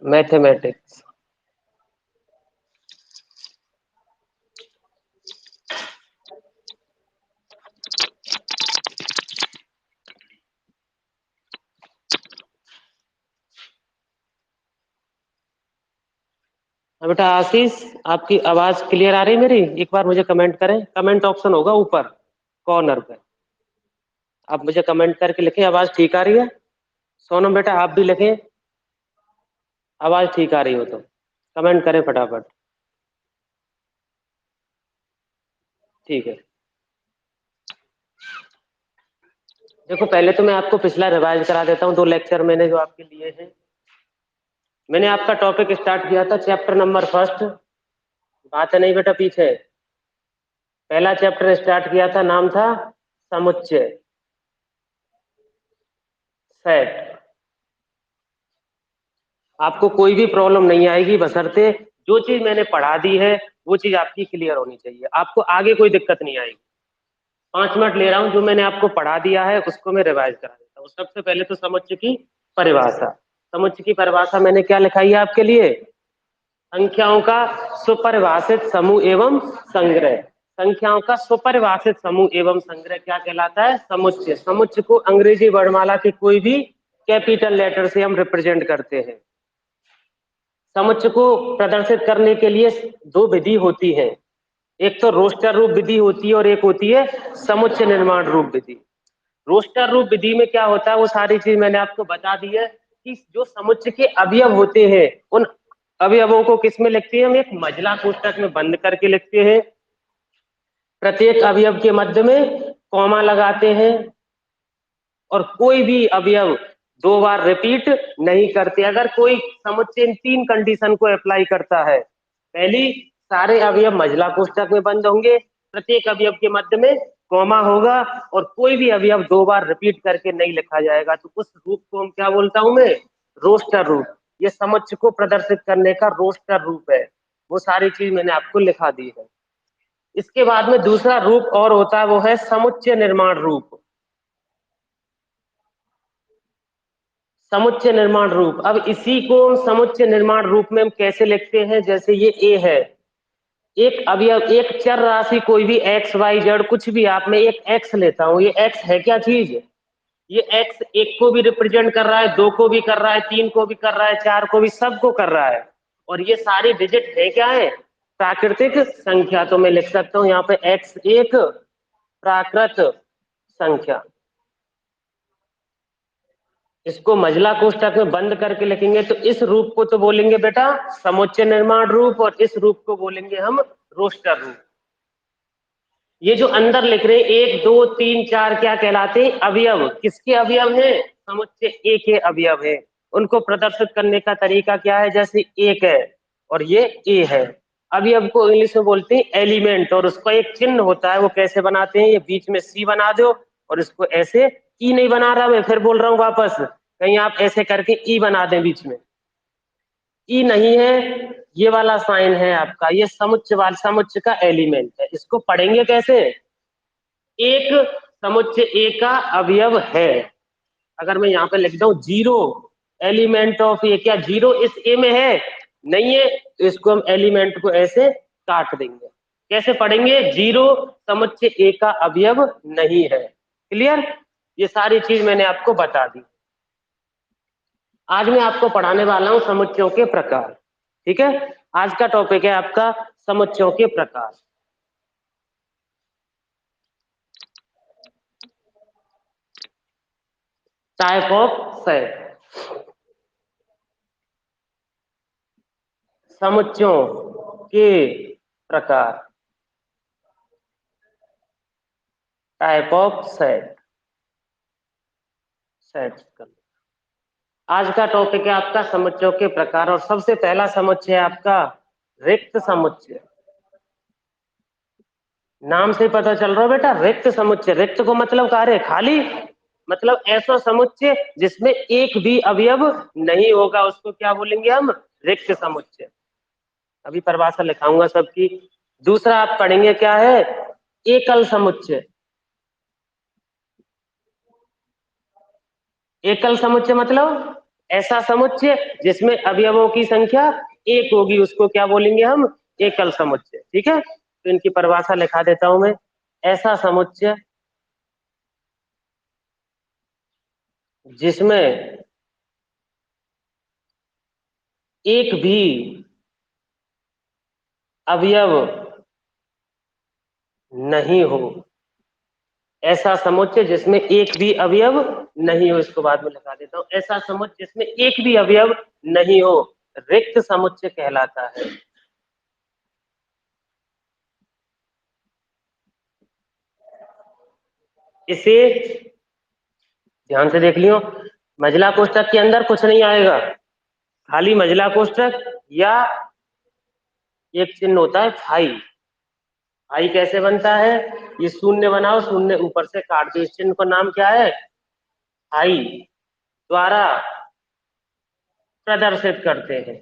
Mathematics. बेटा आशीष, आपकी आवाज क्लियर आ रही है मेरी? एक बार मुझे कमेंट करें, कमेंट ऑप्शन होगा ऊपर कॉर्नर पे, आप मुझे कमेंट करके लिखें आवाज ठीक आ रही है। सोनम बेटा आप भी लिखें आवाज ठीक आ रही हो तो कमेंट करें फटाफट। ठीक है, देखो पहले तो मैं आपको पिछला रिवाइज करा देता हूँ, 2 लेक्चर मैंने जो आपके लिए हैं। मैंने आपका टॉपिक स्टार्ट किया था चैप्टर नंबर फर्स्ट, बात है नहीं बेटा पीछे। पहला चैप्टर स्टार्ट किया था, नाम था समुच्चय, सेट। आपको कोई भी प्रॉब्लम नहीं आएगी बशर्ते जो चीज मैंने पढ़ा दी है वो चीज आपकी क्लियर होनी चाहिए, आपको आगे कोई दिक्कत नहीं आएगी। 5 मिनट ले रहा हूं, जो मैंने आपको पढ़ा दिया है उसको मैं रिवाइज करा देता हूँ। सबसे पहले तो समुच्चय की परिभाषा। समुच्चय की परिभाषा मैंने क्या लिखाई है आपके लिए? संख्याओं का सुपरिभाषित समूह एवं संग्रह। संख्याओं का सुपरिभाषित समूह एवं संग्रह क्या कहलाता है? समुच्चय। समुच्चय को अंग्रेजी वर्णमाला के कोई भी कैपिटल लेटर से हम रिप्रेजेंट करते हैं। समुच्चय को प्रदर्शित करने के लिए 2 विधि होती है, एक तो रोस्टर रूप विधि होती है और एक होती है समुच्चय निर्माण रूप विधि। रोस्टर रूप विधि में क्या होता है वो सारी चीज मैंने आपको बता दी है कि जो समुच्चय के अवयव होते हैं उन अवयवों को किस में लिखते हैं? हम एक मजला कोष्ठक में बंद करके लिखते हैं। प्रत्येक अवयव के मध्य में कॉमा लगाते हैं और कोई भी अवयव 2 बार रिपीट नहीं करते। अगर कोई समुच्चय इन 3 कंडीशन को अप्लाई करता है, पहली, सारे अवयव मजला कोष्ठक में बंद होंगे, प्रत्येक अवयव के मध्य में कॉमा होगा और कोई भी अवयव 2 बार रिपीट करके नहीं लिखा जाएगा, तो उस रूप को हम क्या बोलता हूं मैं? रोस्टर रूप। ये समुच्चय को प्रदर्शित करने का रोस्टर रूप है। वो सारी चीज मैंने आपको लिखा दी है। इसके बाद में दूसरा रूप और होता है, वो है समुच्चय निर्माण रूप। समुच्चय निर्माण रूप। अब इसी को समुच्चय निर्माण रूप में हम कैसे लिखते हैं? जैसे ये ए है, एक अवयव, एक चर राशि कोई भी एक्स वाई जेड कुछ भी, आप, मैं एक एक्स लेता हूं, ये एक्स है क्या चीज? ये एक्स एक को भी रिप्रेजेंट कर रहा है, 2 को भी कर रहा है, 3 को भी कर रहा है, 4 को भी, सबको कर रहा है। और ये सारी डिजिट है क्या है? प्राकृतिक संख्या। तो मैं लिख सकता हूं यहाँ पे एक्स एक प्राकृत संख्या। इसको मजला कोष्ठक में बंद करके लिखेंगे तो इस रूप को तो बोलेंगे बेटा समुच्चय निर्माण रूप और इस रूप को बोलेंगे हम रोस्टर रूप। ये जो अंदर लिख रहे हैं 1 2 3 4 क्या कहलाते हैं? अवयव। किसके अवयव हैं? समुच्चय ए के अवयव है। उनको प्रदर्शित करने का तरीका क्या है? जैसे एक है और ये ए है, अवयव को इंग्लिश में बोलते हैं एलिमेंट, और उसका एक चिन्ह होता है, वो कैसे बनाते हैं? ये बीच में सी बना दो और इसको ऐसे, ई नहीं बना रहा, मैं फिर बोल रहा हूं वापस, कहीं आप ऐसे करके ई बना दें बीच में, ई नहीं है, ये वाला साइन है आपका, ये समुच्चय वाला, समुच्चय का एलिमेंट है। इसको पढ़ेंगे कैसे? एक समुच्चय ए का अवयव है। अगर मैं यहाँ पे लिख दूं 0 एलिमेंट ऑफ ए, क्या 0 इस ए में है? नहीं है, तो इसको हम एलिमेंट को ऐसे काट देंगे। कैसे पढ़ेंगे? 0 समुच्चय ए का अवयव नहीं है। क्लियर? ये सारी चीज मैंने आपको बता दी। आज मैं आपको पढ़ाने वाला हूं समुच्चयों के प्रकार। ठीक है, आज का टॉपिक है आपका समुच्चयों के प्रकार। Type of set. समुच्चयों के प्रकार, टाइप ऑफ सेट। सेट आज का टॉपिक है आपका समुच्चयों के प्रकार, और सबसे पहला समुच्चय है आपका रिक्त समुच्चय। नाम से पता चल रहा है बेटा, रिक्त समुच्चय। रिक्त को मतलब कार्य खाली, मतलब ऐसा समुच्चय जिसमें एक भी अवयव नहीं होगा, उसको क्या बोलेंगे हम? रिक्त समुच्चय। अभी परिभाषा लिखाऊंगा सबकी। दूसरा आप पढ़ेंगे क्या है? एकल समुच्चय। एकल समुच्चय मतलब ऐसा समुच्चय जिसमें अवयवों की संख्या एक होगी उसको क्या बोलेंगे हम? एकल समुच्चय। ठीक है, तो इनकी परिभाषा लिखा देता हूं मैं। ऐसा समुच्चय जिसमें एक भी अवयव नहीं हो। ऐसा समुच्चय जिसमें एक भी अवयव नहीं हो, इसको बाद में लिखा देता हूं। ऐसा समुच्चय जिसमें एक भी अवयव नहीं हो रिक्त समुच्चय कहलाता है। इसे ध्यान से देख लियो, महिला कोष्ठक के अंदर कुछ नहीं आएगा, खाली महिला कोष्ठक या एक चिन्ह होता है फाई। फाई कैसे बनता है? ये शून्य बनाओ, शून्य ऊपर से काट दो, इस चिन्ह का नाम क्या है? फाई द्वारा प्रदर्शित करते हैं।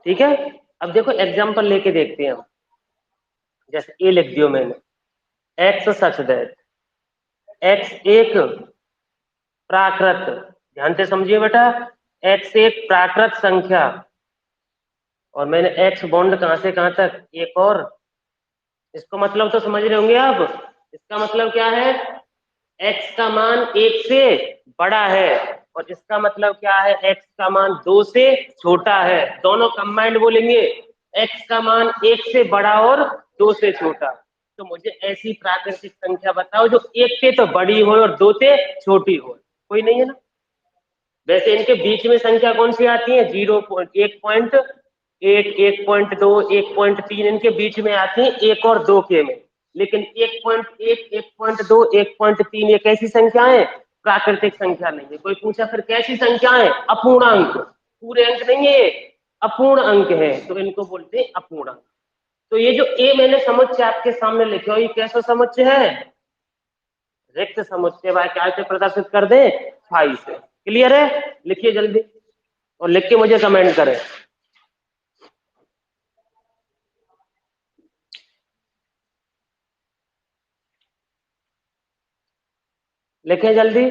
ठीक है, अब देखो एग्जाम्पल लेके देखते हैं हम। जैसे ए लिख दियो मैंने, एक्स सच दैट, एक्स एक प्राकृत, ध्यान से समझिए बेटा, एक्स एक प्राकृत संख्या, और मैंने एक्स बॉन्ड कहां से कहां तक? एक और। इसको मतलब तो समझ रहे होंगे आप। इसका मतलब क्या है? एक्स का मान एक से बड़ा है, और इसका मतलब क्या है? एक्स का मान दो से छोटा है। दोनों कंबाइंड बोलेंगे, एक्स का मान एक से बड़ा और दो से छोटा। तो मुझे ऐसी प्राकृतिक संख्या बताओ जो एक से तो बड़ी हो और दो से छोटी हो। कोई नहीं है ना? वैसे इनके बीच में संख्या कौन सी आती है? 0.1.8, 1.2, 1.3, इनके बीच में आती है एक और दो के में। लेकिन 1.1, 1.2, 1.3 ये कैसी संख्या है? प्राकृतिक संख्या नहीं है। कोई पूछा फिर कैसी संख्या है? अपूर्णांक। पूरे अंक नहीं है, अपूर्ण अंक है, तो इनको बोलते हैं अपूर्णांक। तो ये जो ए मैंने समुच्चय आपके सामने लिखा हो, ये कैसा समुच्चय है? रिक्त समुच्चय। भाई क्या से प्रदर्शित कर दे? फाई से। क्लियर है? लिखिए जल्दी, और लिख के मुझे कमेंट करें। लिखें जल्दी।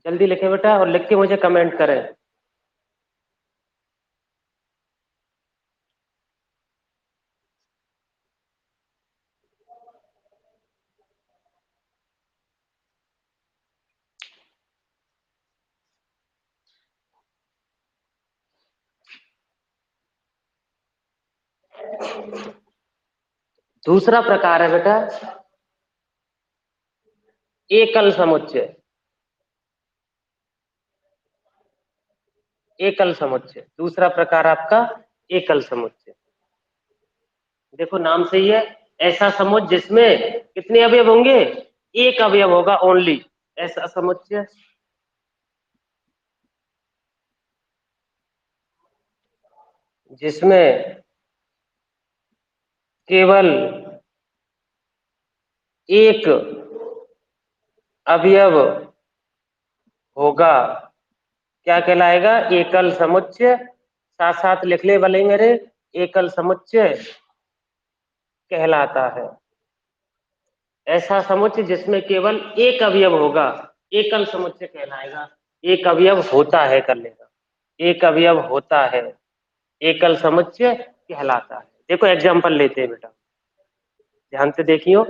जल्दी लिखें बेटा, और लिख के मुझे कमेंट करें। दूसरा प्रकार है बेटा एकल समुच्चय। एकल समुच्चय दूसरा प्रकार आपका एकल समुच्चय। देखो नाम से ही है, ऐसा समुच्चय जिसमें कितने अवयव होंगे? एक अवयव होगा ओनली, ऐसा समुच्चय जिसमें केवल एक अवयव होगा, क्या कहलाएगा? एकल समुच्चय। साथ साथ लिख ले भले मेरे, एकल समुच्चय कहलाता है। ऐसा समुच्चय जिसमें केवल एक अवयव होगा एकल समुच्चय कहलाएगा। एक अवयव होता है, कर लेगा, एक अवयव होता है एकल समुच्चय कहलाता है। देखो एग्जाम्पल लेते हैं बेटा, ध्यान से देखियो,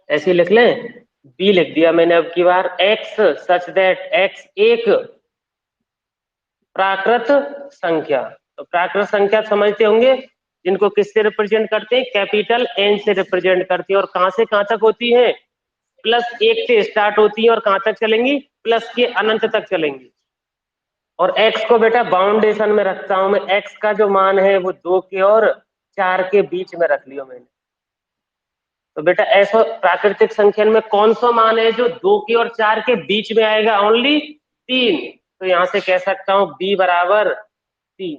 ऐसे लिख लें, बी लिख दिया मैंने अब की बार, एक्स सच दैट एक्स एक प्राकृत संख्या। तो प्राकृत संख्या समझते होंगे, जिनको किससे रिप्रेजेंट करते हैं, कैपिटल एन से रिप्रेजेंट करते हैं, और कहां से कहां तक होती है, +1 से स्टार्ट होती है और कहां तक चलेंगी, प्लस के अनंत तक चलेंगी। और x को बेटा बाउंडेशन में रखता हूं मैं, x का जो मान है वो 2 के और 4 के बीच में रख लियो मैंने। तो बेटा ऐसा प्राकृतिक संख्या में कौन सा मान है जो 2 के और 4 के बीच में आएगा, ओनली 3। तो यहां से कह सकता हूं b बराबर 3।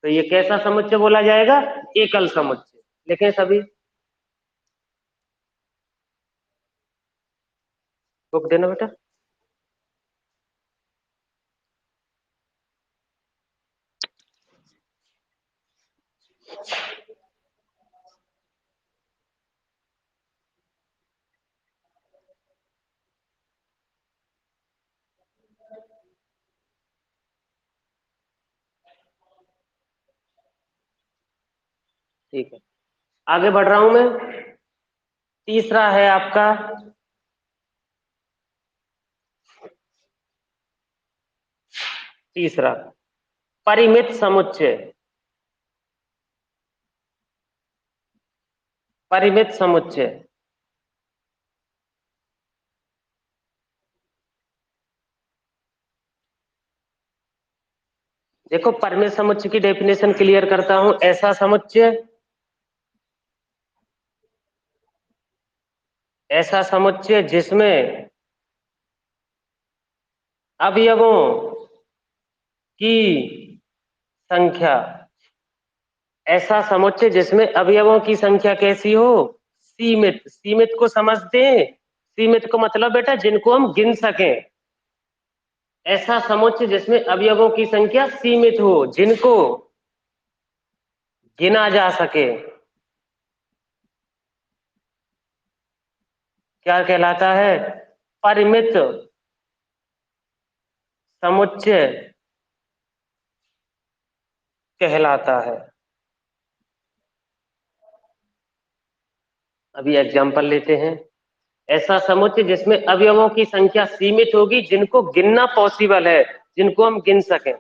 तो ये कैसा समुच्चय बोला जाएगा, एकल समुच्चय। लिखें सभी, बुक देना बेटा। ठीक है, आगे बढ़ रहा हूं मैं। तीसरा है आपका तीसरा परिमित समुच्चय। परिमित समुच्चय, देखो परिमित समुच्चय की डेफिनेशन क्लियर करता हूं। ऐसा समुच्चय जिसमें अवयवों की संख्या, ऐसा समुच्चय जिसमें अवयवों की संख्या कैसी हो, सीमित। सीमित को समझते हैं, सीमित को मतलब बेटा जिनको हम गिन सकें। ऐसा समुच्चय जिसमें अवयवों की संख्या सीमित हो, जिनको गिना जा सके, क्या कहलाता है, परिमित समुच्चय कहलाता है। अभी एग्जांपल लेते हैं। ऐसा समुच्चय जिसमें अवयवों की संख्या सीमित होगी, जिनको गिनना पॉसिबल है, जिनको हम गिन सकें।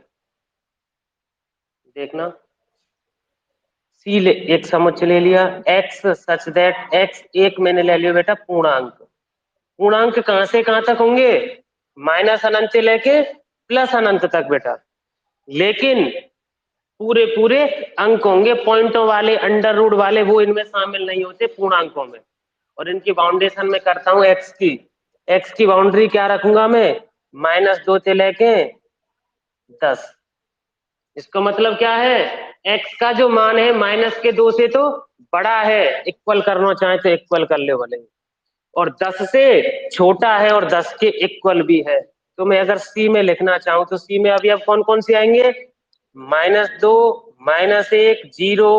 देखना, एक समुच्चय ले लिया, एक्स सच दैट एक्स एक मैंने ले लिया बेटा पूर्णांक। पूर्णांक कहां से कहां तक होंगे, माइनस अनंत से लेके प्लस अनंत तक बेटा। लेकिन पूरे पूरे अंक होंगे, पॉइंटों वाले, अंडर रूट वाले, वो इनमें शामिल नहीं होते पूर्णांकों में। और इनकी बाउंडेशन में करता हूं एक्स की बाउंड्री क्या रखूंगा मैं, -2 से लेके 10। इसका मतलब क्या है, एक्स का जो मान है -2 से तो बड़ा है, इक्वल करना चाहे तो इक्वल कर ले भले, और 10 से छोटा है और 10 के इक्वल भी है। तो मैं अगर सी में लिखना चाहूं तो सी में अभी अब कौन कौन से आएंगे, -2, -1, 0,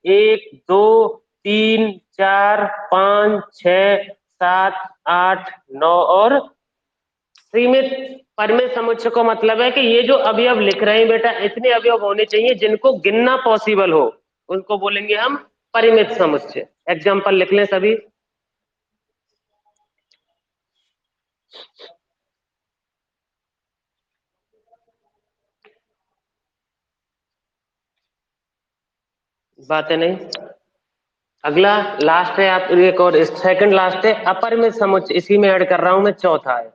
1, 2, 3, 4, 5, 6, 7, 8, 9 और सीमित। परिमित समुच्चय का मतलब है कि ये जो अवयव लिख रहे हैं बेटा, इतने अवयव होने चाहिए जिनको गिनना पॉसिबल हो, उनको बोलेंगे हम परिमित समुच्चय। एग्जाम्पल लिख लें सभी। बातें नहीं, अगला लास्ट है, आप एक और सेकंड लास्ट है, अपरिमित समुच्चय। इसी में ऐड कर रहा हूं मैं, चौथा है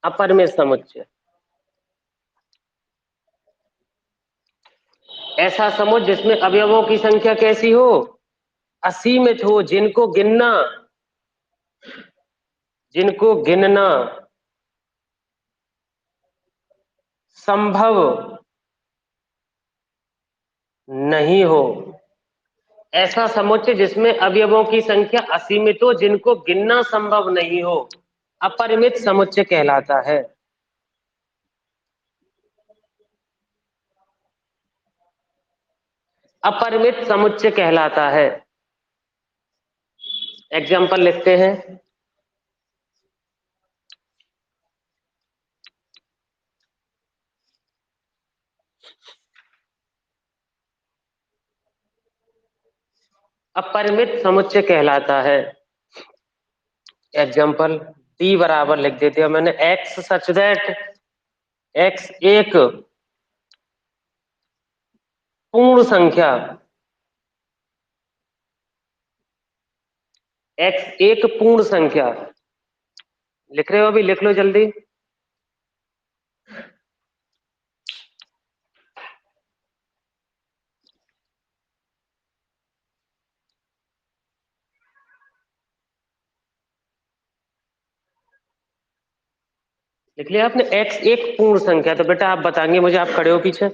अपरिमित समुच्चय। ऐसा समुच्चय जिसमें अवयवों की संख्या कैसी हो, असीमित हो, जिनको गिनना संभव नहीं हो। ऐसा समुच्चय जिसमें अवयवों की संख्या असीमित हो, जिनको गिनना संभव नहीं हो, अपरिमित समुच्चय कहलाता है। अपरिमित समुच्चय कहलाता है। एग्जाम्पल लिखते हैं। अपरिमित समुच्चय कहलाता है। एग्जाम्पल डी बराबर लिख देते हैं मैंने एक्स सच दैट एक्स एक पूर्ण संख्या, एक्स एक पूर्ण संख्या। लिख रहे हो? अभी लिख लो जल्दी। लिख लिया आपने? एक्स एक पूर्ण संख्या। तो बेटा आप बताएंगे मुझे, आप खड़े हो पीछे,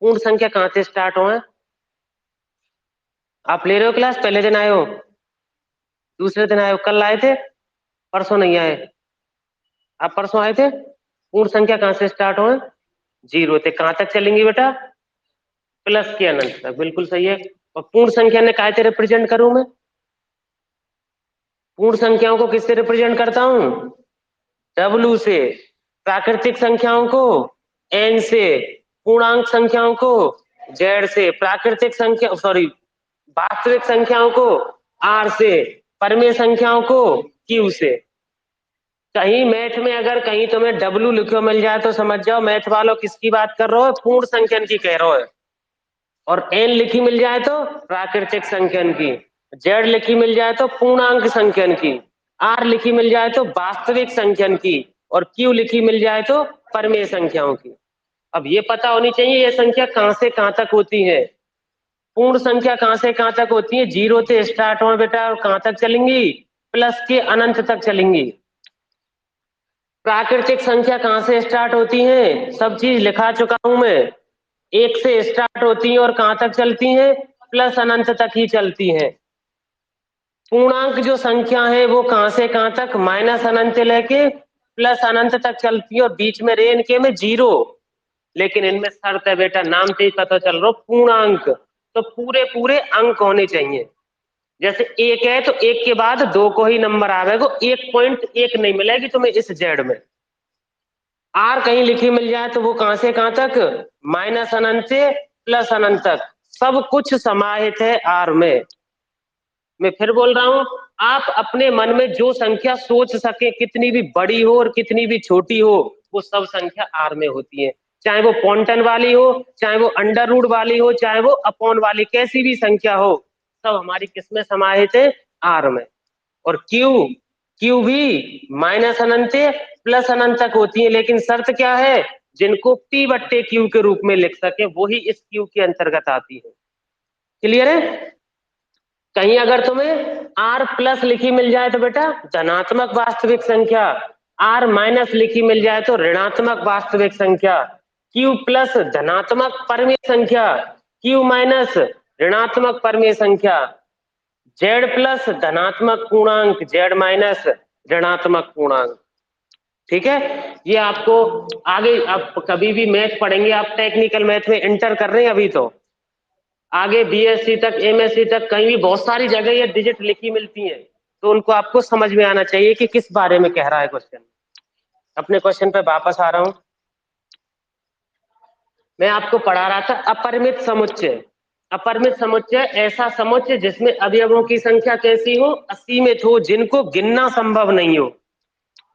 पूर्ण संख्या कहाँ से स्टार्ट हो है? आप ले रहे हो क्लास? पहले दिन आए हो, दूसरे दिन आए हो, कल आए थे, परसों नहीं आए? आप परसों आए थे। पूर्ण संख्या कहाँ से स्टार्ट हो है? जीरो से कहाँ तक चलेंगी बेटा? प्लस के अनंत तक। बिल्कुल सही है। और पूर्ण संख्या ने काय से रिप्रेजेंट करूं मैं? पूर्ण संख्याओं को किससे रिप्रेजेंट करता हूं? डब्लू से। प्राकृतिक संख्याओं को एन से। पूर्णांक संख्याओं को जेड से। प्राकृतिक संख्या सॉरी वास्तविक संख्याओं को आर से। परमेय संख्याओं को क्यू से। कहीं मैथ में अगर कहीं तुम्हें डब्लू लिखो मिल जाए तो समझ जाओ मैथ वालों किसकी बात कर रहे हो? पूर्ण संख्यन की कह रहे हो। और एन लिखी मिल जाए तो प्राकृतिक संख्यन की, जेड लिखी मिल जाए तो पूर्णांक संख्यन की, आर लिखी मिल जाए तो वास्तविक संख्यन की, और क्यू लिखी मिल जाए तो परमेय संख्याओं की। अब ये पता होनी चाहिए ये संख्या कहां से कहां तक होती है। पूर्ण संख्या कहां से कहां तक होती है? जीरो से स्टार्ट हो बेटा, और कहां तक चलेंगी? प्लस के अनंत तक चलेंगी। प्राकृतिक संख्या कहां से स्टार्ट होती है? सब चीज लिखा चुका हूं मैं। एक से स्टार्ट होती हैं और कहां तक चलती हैं? प्लस अनंत तक ही चलती हैं। पूर्णांक जो संख्या है वो कहां से कहां तक? माइनस अनंत से लेके प्लस अनंत तक चलती है, और बीच में रे इनके में जीरो। लेकिन इनमें शर्त है बेटा, नाम से ही पता चल रहा हो, पूर्णांक तो पूरे पूरे अंक होने चाहिए। जैसे एक है तो एक के बाद दो को ही नंबर आवेगा, 1.1 नहीं मिलेगी तुम्हें इस जेड में। आर कहीं लिखी मिल जाए तो वो कहां से कहां तक? माइनस अनंत से प्लस अनंत तक सब कुछ समाहित है आर में। मैं फिर बोल रहा हूं, आप अपने मन में जो संख्या सोच सके, कितनी भी बड़ी हो और कितनी भी छोटी हो, वो सब संख्या आर में होती है। चाहे वो पॉन्टन वाली हो, चाहे वो अंडर रूट वाली हो, चाहे वो अपॉन वाली, कैसी भी संख्या हो, सब हमारी किसमें समाहित है? आर में। और क्यू, क्यू भी माइनस अनंत से प्लस अनंत तक होती है, लेकिन शर्त क्या है? जिनको पी बट्टे क्यू के रूप में लिख सके वही इस क्यू के अंतर्गत आती है। क्लियर है? कहीं अगर तुम्हें आर प्लस लिखी मिल जाए तो बेटा धनात्मक वास्तविक संख्या, आर माइनस लिखी मिल जाए तो ऋणात्मक वास्तविक संख्या, क्यू प्लस धनात्मक परमीय संख्या, क्यू माइनस ऋणात्मक परमीय संख्या, जेड प्लस धनात्मक पूर्णांक, जेड माइनस ऋणात्मक पूर्णांक। ठीक है? ये आपको आगे आप कभी भी मैथ पढ़ेंगे, आप टेक्निकल मैथ में इंटर कर रहे हैं अभी, तो आगे बीएससी तक एमएससी तक कहीं भी बहुत सारी जगह ये डिजिट लिखी मिलती हैं, तो उनको आपको समझ में आना चाहिए कि किस बारे में कह रहा है क्वेश्चन। अपने क्वेश्चन पे वापस आ रहा हूं। मैं आपको पढ़ा रहा था अपरिमित समुच्चय। अपरिमित समुच्चय ऐसा समुच्चय जिसमें अवयवों की संख्या कैसी हो? असीमित हो, जिनको गिनना संभव नहीं हो।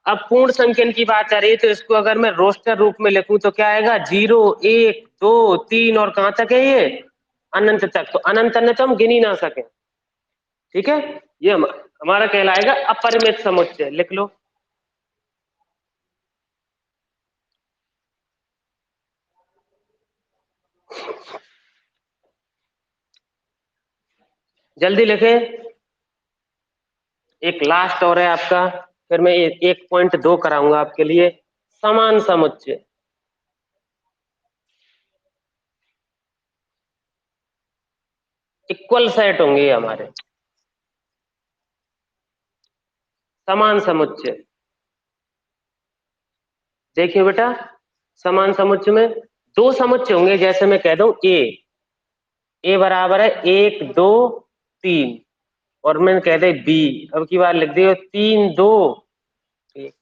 अब पूर्ण संख्यन की बात आ रही है तो इसको अगर मैं रोस्टर रूप में लिखूं तो क्या आएगा? 0 1 2 3 और कहां तक है ये? अनंत तक। तो अनंत ने तो हम गिन ही ना सके। ठीक है? ये हमारा कहलाएगा अपरिमित समुच्चय। लिख लो। जल्दी लिखे। एक लास्ट और है आपका, फिर मैं 1.2 कराऊंगा आपके लिए। समान समुच्चय। इक्वल सेट होंगे ये हमारे समान समुच्चय। देखिए बेटा, समान समुच्चय में दो समुच्चय होंगे, जैसे मैं कह दूं ए बराबर है 1 2 3, और मैंने कह दे बी, अब की बार लिख दियो 3 2 1।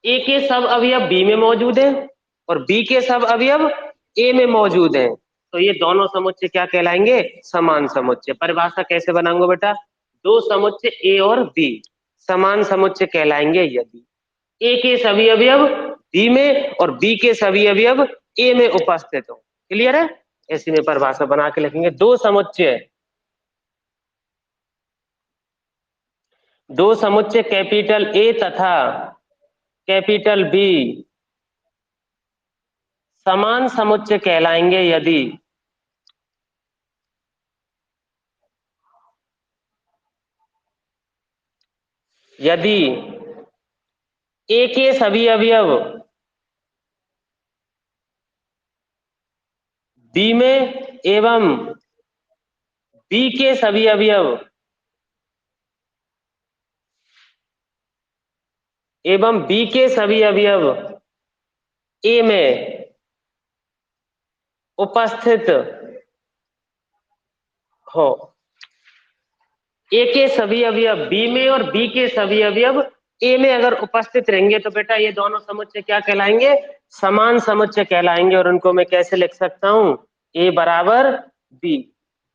ए के सब अवयव बी में मौजूद है और बी के सब अवयव ए में मौजूद हैं, तो ये दोनों समुच्चय क्या कहलाएंगे? समान समुच्चय। परिभाषा कैसे बनाऊंगा बेटा? दो समुच्चय ए और बी समान समुच्चय कहलाएंगे यदि ए के सभी अवयव बी में और बी के सभी अवयव ए में उपस्थित हो। क्लियर है? ऐसी में परिभाषा बना के लिखेंगे दो समुच्चय कैपिटल ए तथा कैपिटल बी समान समुच्चय कहलाएंगे यदि ए के सभी अवयव बी में एवं बी के सभी अवयव ए में उपस्थित हो। ए के सभी अवयव बी में और बी के सभी अवयव ए में अगर उपस्थित रहेंगे तो बेटा ये दोनों समुच्चय क्या कहलाएंगे? समान समुच्चय कहलाएंगे। और उनको मैं कैसे लिख सकता हूं? ए बराबर बी।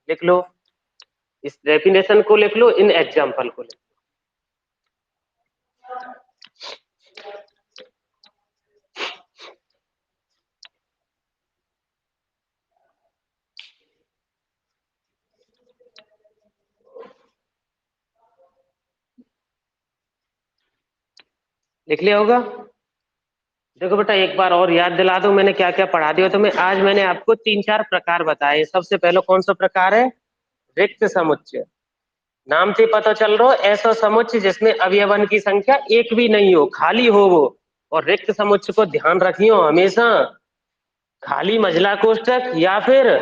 लिख लो, इस डेफिनेशन को लिख लो, इन एग्जाम्पल को लिख लिया होगा। देखो बेटा एक बार और याद दिला दूं मैंने क्या क्या पढ़ा दिया तुम्हें। आज मैंने आपको 3-4 प्रकार बताए। सबसे पहले कौन सा प्रकार है? रिक्त समुच्चय। नाम से पता चल रहा हो ऐसा समुच्चय जिसमें अवयवन की संख्या एक भी नहीं हो, खाली हो वो। और रिक्त समुच्चय को ध्यान रखियो हमेशा खाली मझला कोष्ठक या फिर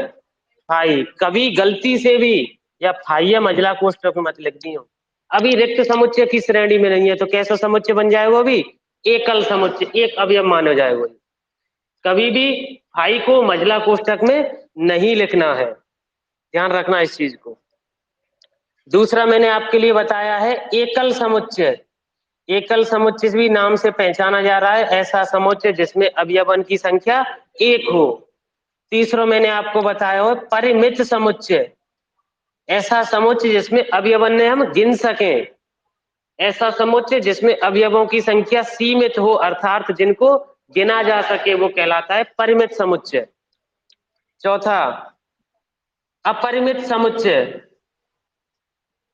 फाई, कभी गलती से भी या फाई या मझला कोष्ठक मत लिख दियो। अभी रिक्त समुच्चय की श्रेणी में नहीं है तो कैसा समुच्चय बन जाएगा? अभी एकल समुच्चय, एक अवयव माना जाएगा। कभी भी फाई को मझला कोष्ठक में नहीं लिखना है, ध्यान रखना इस चीज को। दूसरा मैंने आपके लिए बताया है एकल समुच्चय। एकल समुच्चय भी नाम से पहचाना जा रहा है ऐसा समुच्चय जिसमें अवयवन की संख्या एक हो। तीसरा मैंने आपको बताया हो परिमित समुच्चय। ऐसा समुच्चय जिसमें अवयवन ने हम गिन सकें। ऐसा समुच्चय जिसमें अवयवों की संख्या सीमित हो अर्थात जिनको गिना जा सके वो कहलाता है परिमित समुच्चय। चौथा अपरिमित समुच्चय।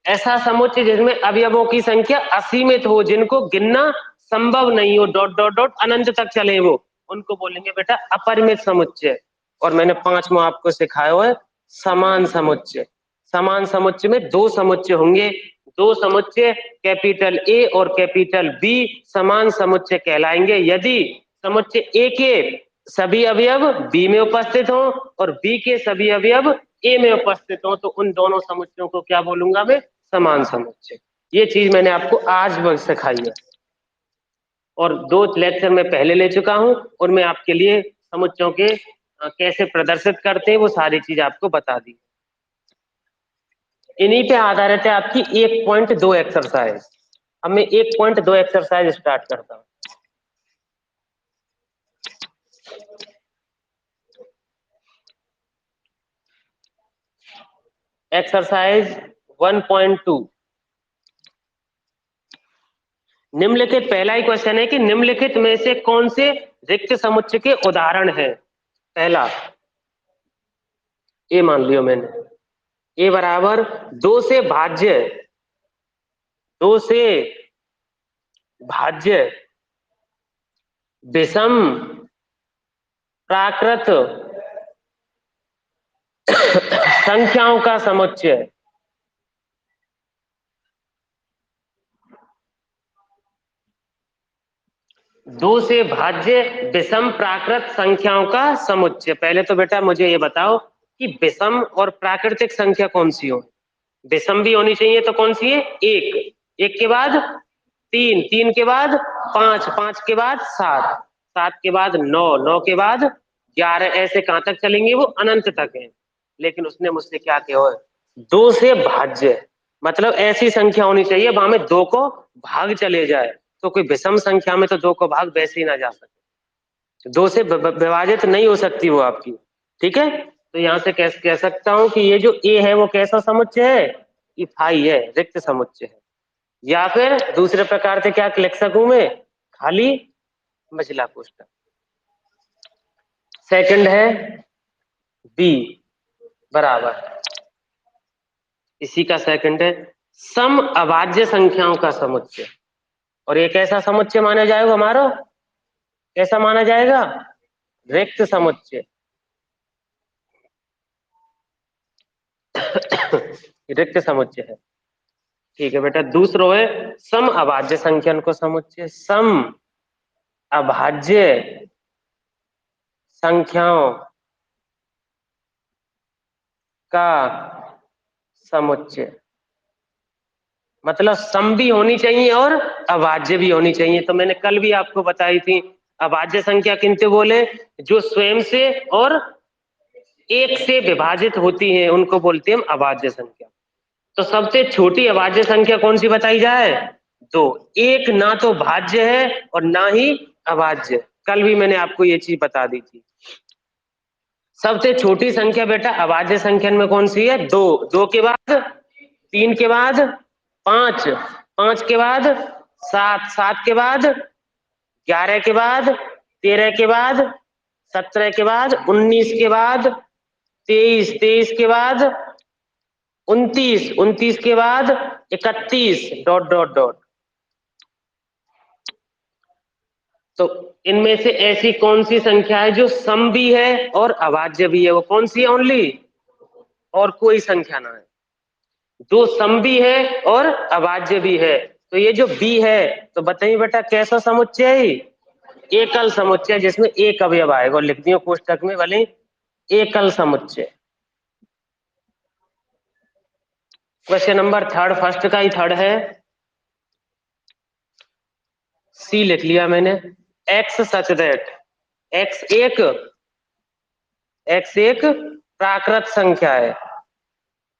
ऐसा समुच्चय जिसमें अवयवों की संख्या असीमित हो, जिनको गिनना संभव नहीं हो, डॉट डॉट डॉट अनंत तक चले वो, उनको बोलेंगे बेटा अपरिमित समुच्चय। और मैंने पांचवा आपको सिखाया हुआ है समान समुच्चय। समान समुच्चय में दो समुच्चय होंगे। दो समुच्चय कैपिटल ए और कैपिटल बी समान समुच्चय कहलाएंगे यदि समुच्चय ए के सभी अवयव बी में उपस्थित हो और बी के सभी अवयव ए में उपस्थित हो, तो उन दोनों समुच्चयों को क्या बोलूंगा मैं? समान समुच्चय। ये चीज मैंने आपको आज वक्त सिखाई है और 2 लेक्चर में पहले ले चुका हूं और मैं आपके लिए समुच्चयों के कैसे प्रदर्शित करते हैं वो सारी चीज आपको बता दी। इन्हीं पे आधारित है आपकी 1.2 एक्सरसाइज। अब मैं 1.2 एक्सरसाइज स्टार्ट करता हूं। एक्सरसाइज 1.2 निम्नलिखित, पहला ही क्वेश्चन है कि निम्नलिखित में से कौन से रिक्त समुच्चय के उदाहरण है? पहला ए मान लियो मैंने, ए बराबर 2 से भाज्य, 2 से भाज्य विषम प्राकृत संख्याओं का समुच्चय। दो से भाज्य विषम प्राकृत संख्याओं का समुच्चय। पहले तो बेटा मुझे ये बताओ कि विषम और प्राकृतिक संख्या कौन सी हो? विषम भी होनी चाहिए तो कौन सी है? एक, एक के बाद 3, 3 के बाद 5, 5 के बाद 7, 7 के बाद 9, 9 के बाद 11, ऐसे कहां तक चलेंगे? वो अनंत तक है। लेकिन उसने मुझसे क्या कहा है? 2 से भाज्य, मतलब ऐसी संख्या होनी चाहिए वहां में 2 को भाग चले जाए। तो कोई विषम संख्या में तो 2 को भाग वैसे ही ना जा सके, 2 से विभाजित नहीं हो सकती वो आपकी। ठीक है, तो यहाँ से कैसे कह सकता हूँ कि ये जो ए है वो कैसा समुच्चय है, इथाई है, रिक्त समुच्चय है। या फिर दूसरे प्रकार से क्या लिख सकूं मैं, खाली बचला कोष्ठक। सेकंड है बी बराबर, इसी का सेकंड है सम अभाज्य संख्याओं का समुच्चय। और ये कैसा समुच्चय माना जाएगा हमारा, कैसा माना जाएगा, रिक्त समुच्चय। रिक्त समुच्चय है। ठीक है बेटा, दूसरा है सम अभाज्य संख्याओं को समुच्चय। सम अभाज्य संख्याओं का समुच्चय, मतलब सम भी होनी चाहिए और अभाज्य भी होनी चाहिए। तो मैंने कल भी आपको बताई थी, अभाज्य संख्या किनसे बोले, जो स्वयं से और एक से विभाजित होती है उनको बोलते हैं हम अभाज्य संख्या। तो सबसे छोटी अभाज्य संख्या कौन सी बताई जाए, दो। एक ना तो भाज्य है और ना ही अभाज्य, कल भी मैंने आपको ये चीज बता दी थी। सबसे छोटी संख्या बेटा अभाज्य संख्या में कौन सी है, दो। दो के बाद तीन के बाद पांच, पांच के बाद सात, सात के बाद 11 के बाद 13 के बाद 17 के बाद 19 के बाद 23, 23 के बाद 29, 29 के बाद 31 डॉट डॉट डॉट। तो इनमें से ऐसी कौन सी संख्या है जो सम भी है और अभाज्य भी है, वो कौन सी है ओनली, और कोई संख्या ना है, जो सम भी है और अभाज्य भी है। तो ये जो बी है, तो बताइए बेटा कैसा समुच्चय है, एकल समुच्चय जिसमें एक अवयव आएगा। और लिख दियो कोष्टक में भले एकल समुच्चय। क्वेश्चन नंबर थर्ड, फर्स्ट का ही थर्ड है, सी लिख लिया मैंने। एक्स सच दैट, एक्स एक प्राकृत संख्या है।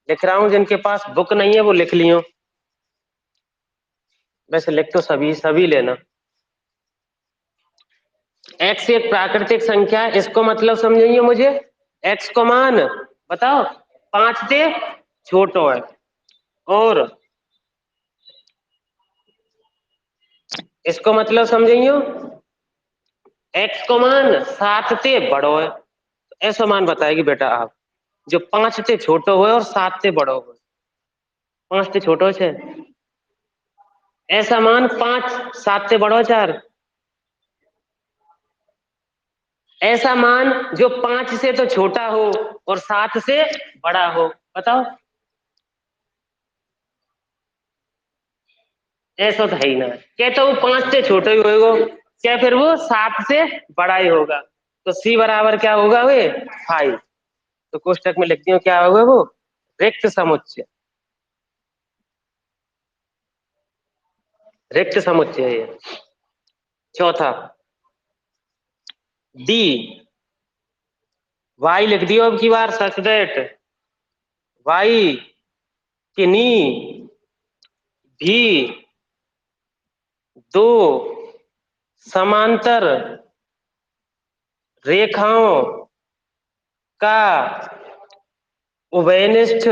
लिख रहा हूं, जिनके पास बुक नहीं है वो लिख लियो, वैसे लिख तो सभी सभी लेना। एक्स एक प्राकृतिक संख्या है, इसको मतलब समझेंगे मुझे, एक्स को मान बताओ 5 से छोटो है, और इसको मतलब समझेंगे एक्स को मान 7 से बड़ो है। ऐसा मान बताएगी बेटा आप, जो 5 से छोटो हो और 7 से बड़ो हो। 5 से छोटो है, ऐसा मान 5, 7 से बड़ो 4। ऐसा मान जो 5 से तो छोटा हो और 7 से बड़ा हो, बताओ। ऐसा तो है ही ना, क्या तो वो 5 से छोटा ही होगा, क्या फिर वो 7 से बड़ा ही होगा। तो सी बराबर क्या होगा वे 5। तो कोष्टक में लिखती हूँ क्या होगा वो, रिक्त समुच्चय। रिक्त समुच्चय है ये। चौथा डी, वाई लिख दियो अब की बार, सच दैट वाई किन्हीं भी दो समांतर रेखाओं का उभयनिष्ठ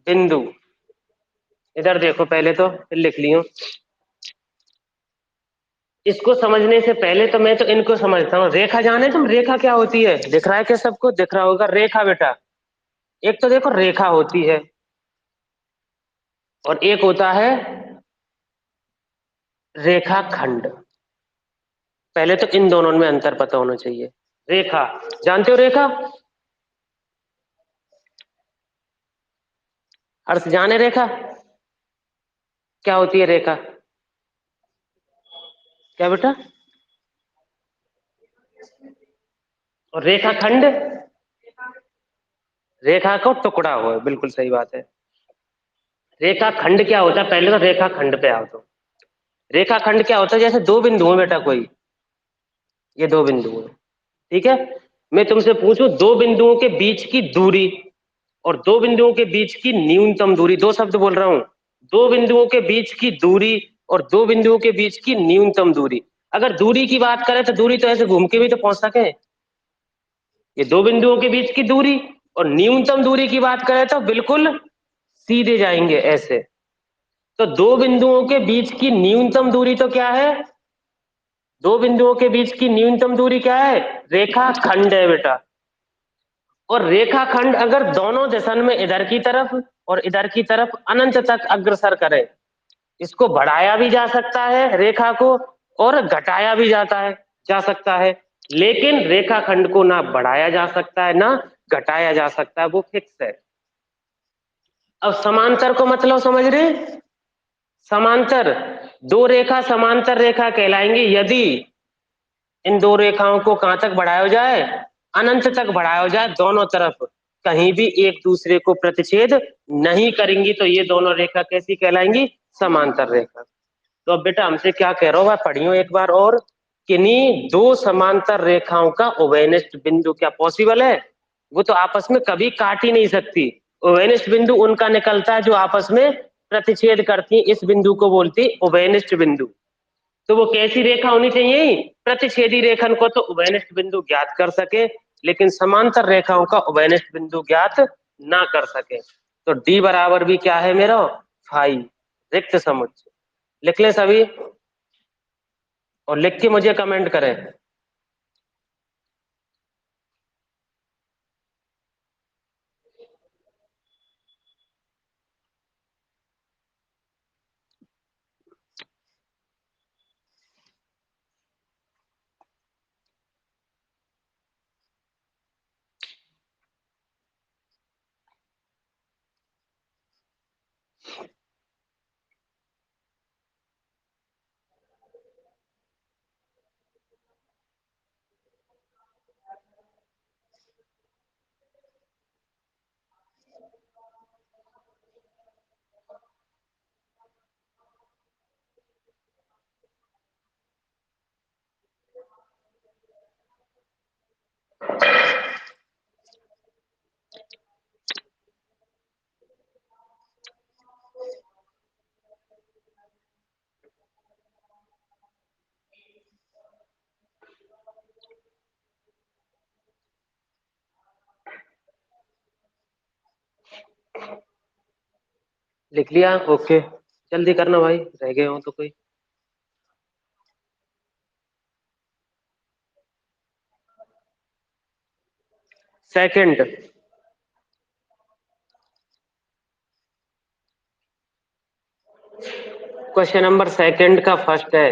बिंदु, इधर देखो पहले तो फिर लिख लियो। इसको समझने से पहले तो मैं तो इनको समझता हूँ। रेखा जाने तुम, रेखा क्या होती है, दिख रहा है क्या सबको, दिख रहा होगा रेखा बेटा। एक तो देखो रेखा होती है और एक होता है रेखाखंड। पहले तो इन दोनों में अंतर पता होना चाहिए। रेखा जानते हो, रेखा अर्थ जाने, रेखा क्या होती है, रेखा क्या बेटा, और रेखाखंड रेखा का टुकड़ा हो, बिल्कुल सही बात है। रेखाखंड क्या होता है, पहले तो रेखाखंड पे आओ। तो रेखाखंड क्या होता है, जैसे दो बिंदु हैं बेटा, कोई ये दो बिंदु हैं, ठीक है। मैं तुमसे पूछूं दो बिंदुओं के बीच की दूरी और दो बिंदुओं के बीच की न्यूनतम दूरी, दो शब्द बोल रहा हूं, दो बिंदुओं के बीच की दूरी और दो बिंदुओं के बीच की न्यूनतम दूरी। अगर दूरी की बात करें तो दूरी तो ऐसे घूम के भी तो पहुंच सके, ये दो बिंदुओं के बीच की दूरी। और न्यूनतम दूरी की बात करें तो बिल्कुल सीधे जाएंगे ऐसे। तो दो बिंदुओं के बीच की न्यूनतम दूरी तो क्या है, दो बिंदुओं के बीच की न्यूनतम दूरी क्या है, रेखाखंड है बेटा। और रेखाखंड अगर दोनों दिशा में इधर की तरफ और इधर की तरफ अनंत तक अग्रसर करें, इसको बढ़ाया भी जा सकता है रेखा को, और घटाया भी जाता है जा सकता है, लेकिन रेखाखंड को ना बढ़ाया जा सकता है ना घटाया जा सकता है, वो फिक्स है। अब समांतर को मतलब समझ रहे, समांतर दो रेखा समांतर रेखा कहलाएंगे यदि इन दो रेखाओं को कहां तक बढ़ाया जाए, अनंत तक बढ़ाया जाए, दोनों तरफ कहीं भी एक दूसरे को प्रतिच्छेद नहीं करेंगी, तो ये दोनों रेखा कैसी कहलाएंगी, समांतर रेखा। तो अब बेटा हमसे क्या कह रहा हूं, पढ़ियो एक बार और, किन्हीं दो समांतर रेखाओं का उभयनिष्ठ बिंदु क्या पॉसिबल है, वो तो आपस में कभी काट ही नहीं सकती। उभयनिष्ठ बिंदु उनका निकलता है जो आपस में प्रतिच्छेद करती है, इस बिंदु को बोलती उभयनिष्ठ बिंदु। तो वो कैसी रेखा होनी चाहिए, प्रतिच्छेदी रेखन को तो उभयनिष्ठ बिंदु ज्ञात कर सके, लेकिन समांतर रेखाओं का उभयनिष्ठ बिंदु ज्ञात ना कर सके। तो डी बराबर भी क्या है मेरा, फाई, रिक्त समुच्चय। लिख ले सभी और लिख के मुझे कमेंट करें। लिख लिया, ओके, जल्दी करना भाई, रह गए हो तो कोई। सेकंड, क्वेश्चन नंबर सेकंड का फर्स्ट है,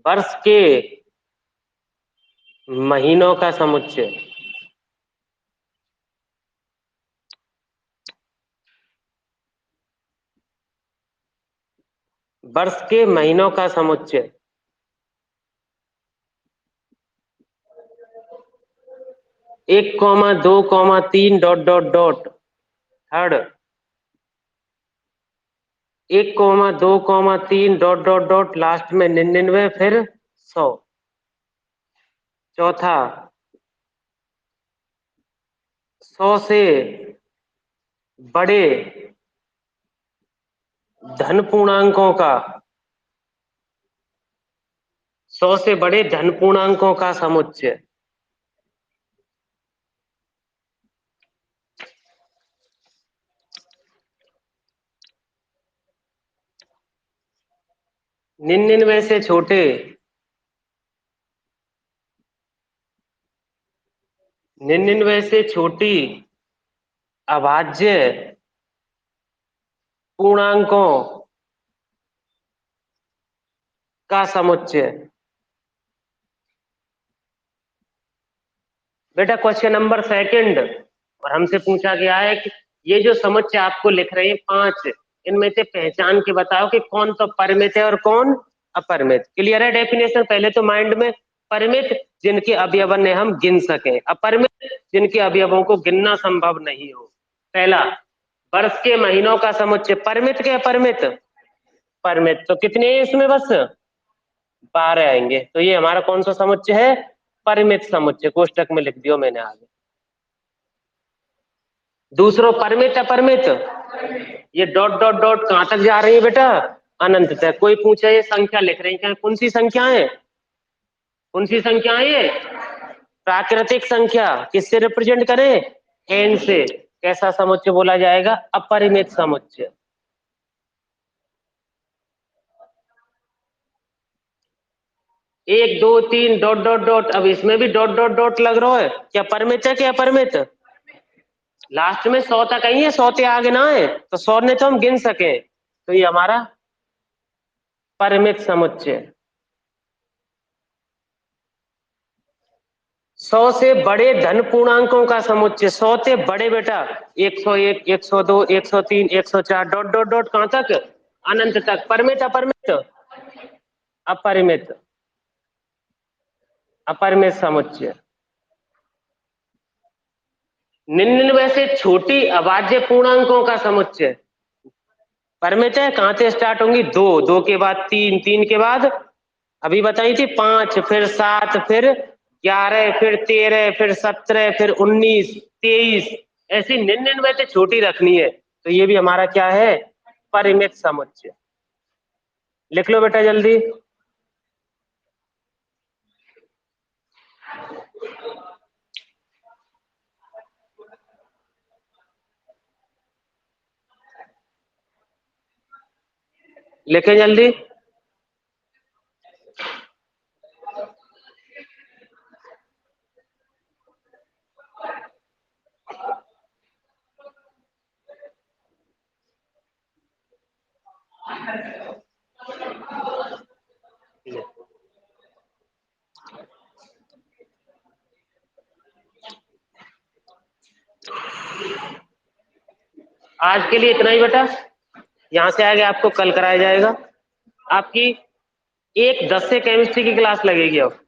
वर्ष के महीनों का समुच्चय। वर्ष के महीनों का समुच्चय 1,2,3 dot dot dot, third 1,2,3 dot dot dot, last में 99, फिर 100, चौथा 100 से बड़े धन पूर्णांकों का, 100 से बड़े धन पूर्णांकों का समुच्चय। निन्यानवे से छोटे निन्यानवे से छोटी अभाज्य पूर्णांकों का समुच्चय। बेटा क्वेश्चन नंबर सेकंड, और हमसे पूछा गया है कि ये जो समुच्चय आपको लिख रहे हैं 5, इनमें से पहचान के बताओ कि कौन तो परिमित है और कौन अपरिमित। क्लियर है डेफिनेशन, पहले तो माइंड में, परिमित जिनके अवयवन ने हम गिन सके, अपरिमित जिनके अवयवों को गिनना संभव नहीं हो। पहला, वर्ष के महीनों का समुच्चय परिमित के अपरिमित, परिमित, तो कितने हैं इसमें, बस 12 आएंगे, तो ये हमारा कौन सा समुच्चय है, परिमित समुच्चय, कोष्टक में लिख दियो मैंने आगे। दूसरो परिमित अपरिमित, ये डॉट डॉट डॉट कहां तक जा रही है बेटा, अनंत तक। कोई पूछे ये संख्या लिख रही हैं, कौन सी संख्या है, कौन सी संख्या है ये, प्राकृतिक संख्या। किससे रिप्रेजेंट करें, n से। कैसा समुच्चय बोला जाएगा, अपरिमित समुच्चय। एक दो तीन डॉट डॉट डॉट, अब इसमें भी डॉट डॉट डॉट लग रहा है, क्या परिमित है क्या अपरिमित। लास्ट में 100 तक आई है, 100 के आगे ना है, तो 100 ने तो हम गिन सके, तो ये हमारा परिमित समुच्चय। 100 से बड़े धन पूर्णांकों का समुच्चय, 100 से बड़े बेटा, 101, 102, 103, 104 डॉट डॉट डॉट कहां तक, अनंत तक। परिमित अपरिमित, अपरिमित, अपरिमित समुच्चय। 99 से छोटी अभाज्य पूर्णांकों का समुच्चय परिमित है। कहां से स्टार्ट होंगी, दो, दो के बाद तीन, तीन के बाद अभी बताई थी 5, फिर 7, फिर 11, फिर 13, फिर 17, फिर 19, 23, ऐसी 99 से छोटी रखनी है, तो ये भी हमारा क्या है, परिमित समुच्चय। लिख लो बेटा जल्दी। लिखें जल्दी। आज के लिए इतना ही बेटा, यहां से आगे आपको कल कराया जाएगा। आपकी 1-10 से केमिस्ट्री की क्लास लगेगी अब।